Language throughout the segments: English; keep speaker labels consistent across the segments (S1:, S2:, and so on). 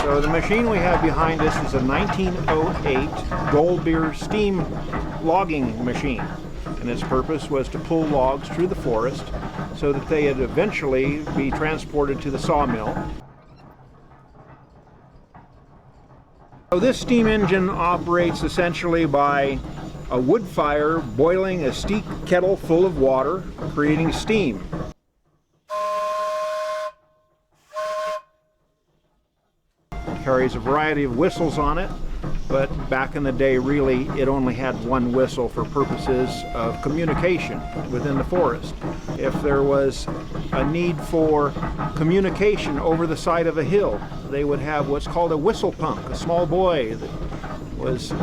S1: So the machine we have behind us is a 1908 Gold Beer steam logging machine, and its purpose was to pull logs through the forest so that they would eventually be transported to the sawmill. So this steam engine operates essentially by a wood fire boiling a steep kettle full of water, creating steam. It carries a variety of whistles on it, but back in the day really it only had one whistle for purposes of communication within the forest. If there was a need for communication over the side of a hill, they would have what's called a whistle punk, a small boy that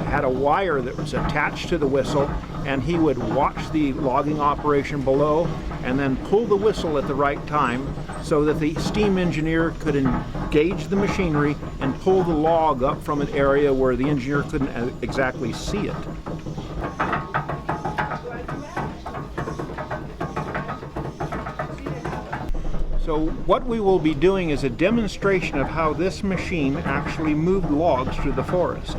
S1: had a wire that was attached to the whistle, and he would watch the logging operation below and then pull the whistle at the right time so that the steam engineer could engage the machinery and pull the log up from an area where the engineer couldn't exactly see it. So what we will be doing is a demonstration of how this machine actually moved logs through the forest.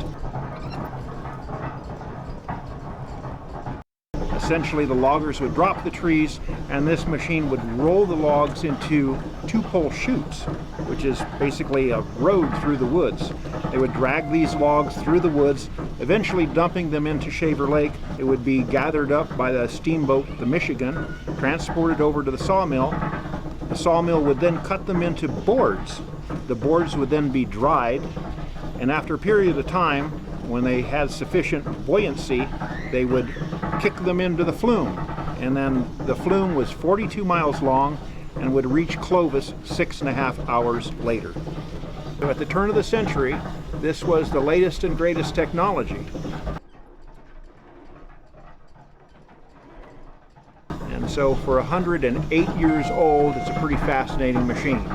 S1: Essentially, the loggers would drop the trees, and this machine would roll the logs into two-pole chutes, which is basically a road through the woods. They would drag these logs through the woods, eventually dumping them into Shaver Lake. It would be gathered up by the steamboat, the Michigan, transported over to the sawmill. The sawmill would then cut them into boards. The boards would then be dried, and after a period of time, when they had sufficient buoyancy, they would kick them into the flume. And then the flume was 42 miles long and would reach Clovis 6.5 hours later. So at the turn of the century, this was the latest and greatest technology. And so for 108 years old, it's a pretty fascinating machine.